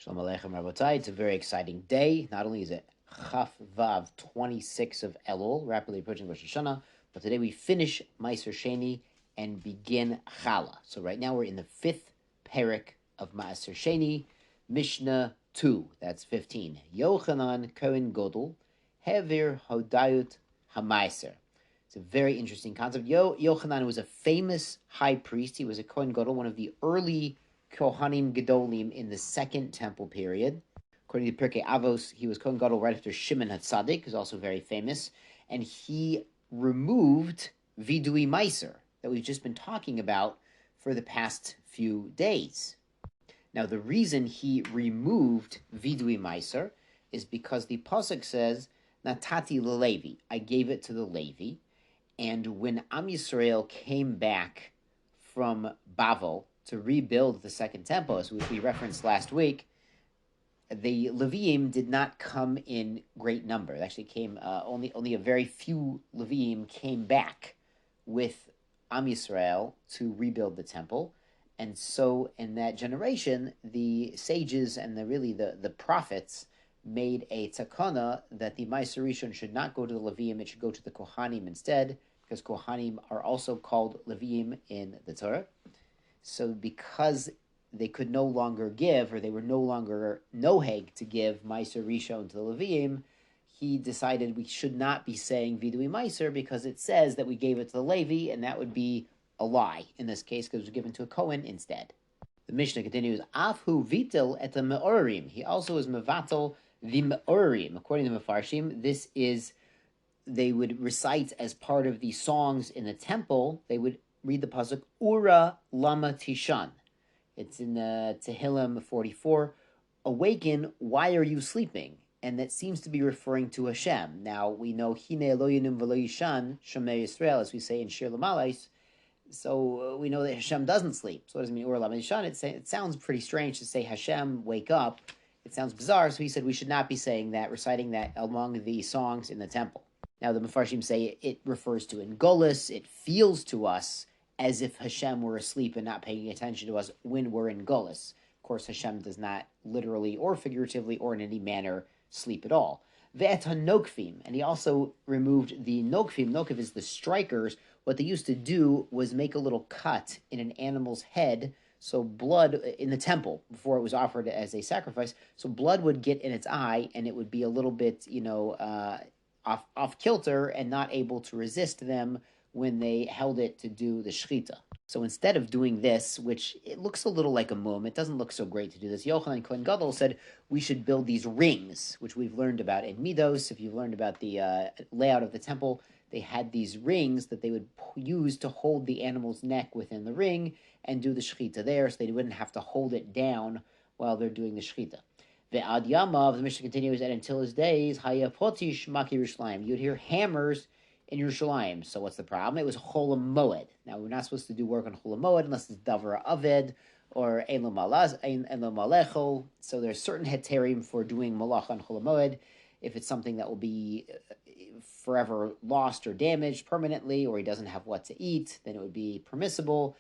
Shalom Aleichem Rabotai. It's a very exciting day. Not only is it Chaf Vav 26 of Elul, rapidly approaching Rosh Hashanah, but today we finish Maaser Sheni and begin Challah. So right now we're in the fifth parak of Maaser Sheni, Mishnah 2. That's 15. Yochanon Kohen Gadol, Hever Hodayut HaMaaser. It's a very interesting concept. Yochanan was a famous high priest. He was a Kohen Gadol, one of the early Kohanim Gedolim in the Second Temple period. According to Pirkei Avos, he was Kohen Gadol right after Shimon HaTzadik, who's also very famous, and he removed Vidui Maaser that we've just been talking about for the past few days. Now, the reason he removed Vidui Maaser is because the pasuk says, "Natati leLevi," I gave it to the Levi, and when Am Yisrael came back from Bavel to rebuild the Second Temple, as we referenced last week, the Leviim did not come in great number. It actually came, only a very few Leviim came back with Am Yisrael to rebuild the temple. And so in that generation, the sages and the prophets made a takana that the Maaser Rishon should not go to the Leviim, it should go to the Kohanim instead, because Kohanim are also called Leviim in the Torah. So because they could no longer give, or they were no longer noheg to give Maaser Rishon to the Leviim, he decided we should not be saying Vidui Maaser because it says that we gave it to the Levi, and that would be a lie in this case because it was given to a Kohen instead. The Mishnah continues, Afhu vitel et me'orim. He also is mevatel the me'orim. According to Mefarshim, this is, they would recite as part of the songs in the temple, they would read the pasuk Ura Lama Tishan. It's in Tehillim 44. Awaken, why are you sleeping? And that seems to be referring to Hashem. Now we know Hine Eloyinum V'lo Yishan Shomei Yisrael, as we say in Shir L'Malais. So we know that Hashem doesn't sleep. So what does it mean Ura Lama Tishan? It sounds pretty strange to say Hashem, wake up. It sounds bizarre. So he said we should not be saying that, reciting that among the songs in the temple. Now the Mefarshim say it refers to in Golus. It feels to us as if Hashem were asleep and not paying attention to us when we're in Golus. Of course, Hashem does not literally or figuratively or in any manner sleep at all. Ve'et ha-nokfim, and he also removed the nokfim. Nokif is the strikers. What they used to do was make a little cut in an animal's head, so blood in the temple before it was offered as a sacrifice. So blood would get in its eye, and it would be a little bit, off kilter and not able to resist them when they held it to do the shechita. So instead of doing this, which it looks a little like a mum, it doesn't look so great to do this. Yochanon Kohen Gadol said we should build these rings, which we've learned about in Midos. If you've learned about the layout of the temple, they had these rings that they would use to hold the animal's neck within the ring and do the shechita there, so they wouldn't have to hold it down while they're doing the shechita. Ve'ad yamav, the Mishnah continues, and until his days, hayapotish maki Yerushalayim, you'd hear hammers in Yerushalayim. So what's the problem? It was Chol Moed. Now we're not supposed to do work on Chol Moed unless it's Davar Aved or Ein Lo Malechol. So there's certain heterim for doing malach on Chol Moed. If it's something that will be forever lost or damaged permanently, or he doesn't have what to eat, then it would be permissible.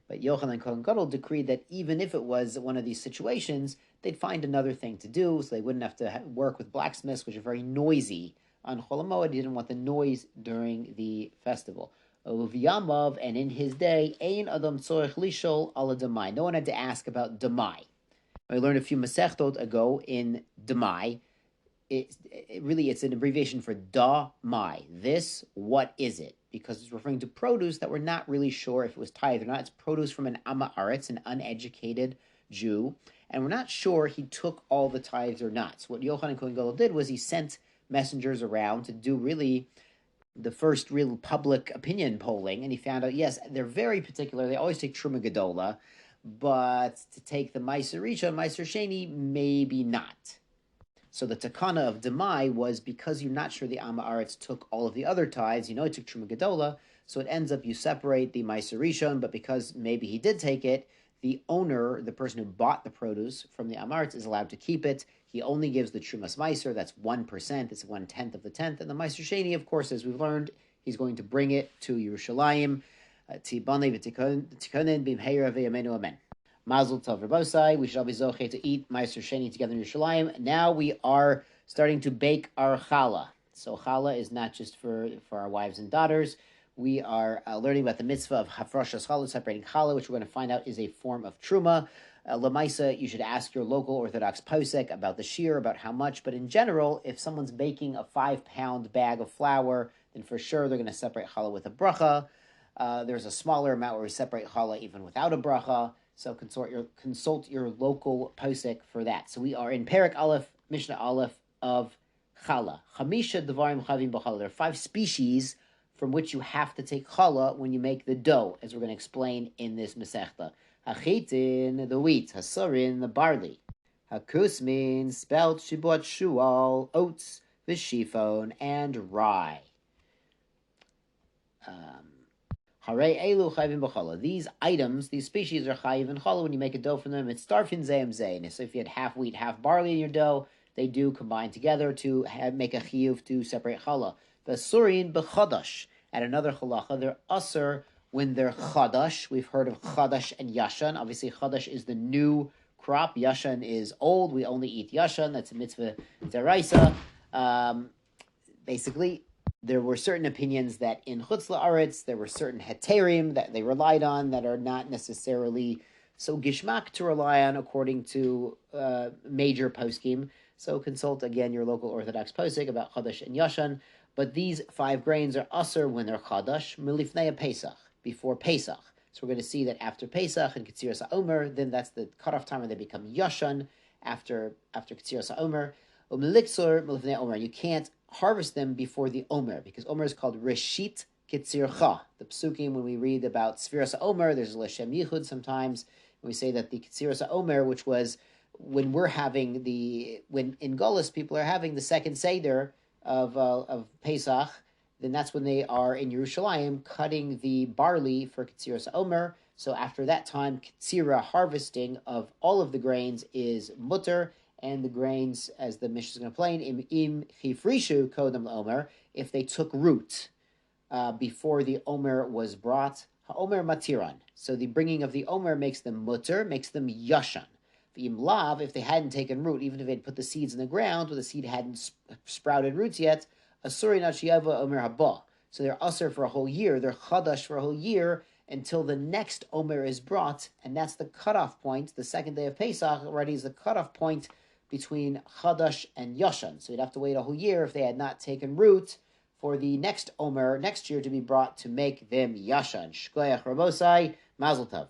But Yochanan Kohen Gadol decreed that even if it was one of these situations, they'd find another thing to do, so they wouldn't have to work with blacksmiths, which are very noisy on Chol Moed. He didn't want the noise during the festival. Uviyamav, and in his day, Ein Adam Tzorech Lishol Ala Demai. No one had to ask about Demai. We learned a few Masechtot ago in Demai. It's an abbreviation for Da-mai. This, what is it? Because it's referring to produce that we're not really sure if it was tithe or not. It's produce from an Amma Aretz, an uneducated Jew, and we're not sure he took all the tithes or not. So what Yochanan Kohen Gadol did was he sent messengers around to do really the first real public opinion polling, and he found out, yes, they're very particular. They always take Truma Gedola, but to take the Maaser Rishon, Maaser Sheni, maybe not. So the takana of Demai was because you're not sure the Amma Aretz took all of the other tithes, he took Truma Gedola, so it ends up you separate the Maaser Rishon, but because maybe he did take it, the owner, the person who bought the produce from the Amma Aretz, is allowed to keep it. He only gives the Trumas Maaser, that's 1%, it's 1/10 of the tenth, and the Maaser Sheni, of course, as we've learned, he's going to bring it to Yerushalayim, Tibane v'tikonen b'mheira v'yamenu amen. Mazel Tov Rabosai. We should all be zoche to eat Maaser Sheni together in Yerushalayim. Now we are starting to bake our challah. So challah is not just for our wives and daughters. We are learning about the mitzvah of hafrashas challah, separating challah, which we're going to find out is a form of truma. Lamaisa, you should ask your local Orthodox posek about the shear, about how much. But in general, if someone's baking a 5-pound bag of flour, then for sure they're going to separate challah with a bracha. There's a smaller amount where we separate challah even without a bracha. So consult your local posek for that. So we are in Perek Aleph, Mishnah Aleph of challah. Chamisha devarim chavim b'challah. There are 5 species from which you have to take challah when you make the dough, as we're going to explain in this Masechta. Hachitin, the wheat. Hasarin, the barley. Hakusmin, spelt, shibot, shual, oats, vishifon, and rye. Harei elu chayvin b'challah. These items, these species are chayiv in challah when you make a dough from them. It's starfin zeim zein. So if you had half wheat, half barley in your dough, they do combine together to make a chiyuv to separate challah. The surin b'chadash. At another halacha, they're asur when they're chadash. We've heard of chadash and yashan. Obviously, chadash is the new crop. Yashan is old. We only eat yashan. That's a mitzvah deraisa. Basically, there were certain opinions that in Chutz La'aretz, there were certain heterim that they relied on that are not necessarily so gishmak to rely on according to major poskim. So consult, again, your local Orthodox posek about Chadash and Yashan. But these 5 grains are asur when they're Chadash, milifnei Pesach, before Pesach. So we're going to see that after Pesach and Ketziras HaOmer, then that's the cutoff time where they become Yashan after Ketziras HaOmer. Umeliksur milifnei Omer. You can't harvest them before the Omer, because Omer is called Reshit Ketzircha. The Psukim, when we read about Sfiras HaOmer, there's a Leshem Yichud sometimes, and we say that the Ketziras HaOmer, which was when we're having when in Golis people are having the second Seder of Pesach, then that's when they are in Yerushalayim cutting the barley for Ketziras HaOmer. So after that time, Ketzira harvesting of all of the grains is mutter, and the grains, as the Mishnah is going to explain, im chifrishu kodem l'omer, if they took root before the omer was brought, ha'omer matiran. So the bringing of the omer makes them mutter, makes them yashan. Im lav, if they hadn't taken root, even if they'd put the seeds in the ground, where the seed hadn't sprouted roots yet, asuri nachiyava omer haba. So they're asur for a whole year, they're chadash for a whole year, until the next omer is brought, and that's the cutoff point. The second day of Pesach already is the cutoff point between Chadash and Yashan. So you'd have to wait a whole year if they had not taken root for the next Omer next year to be brought to make them Yashan. Shkoyach Rabosai, Mazel Tov.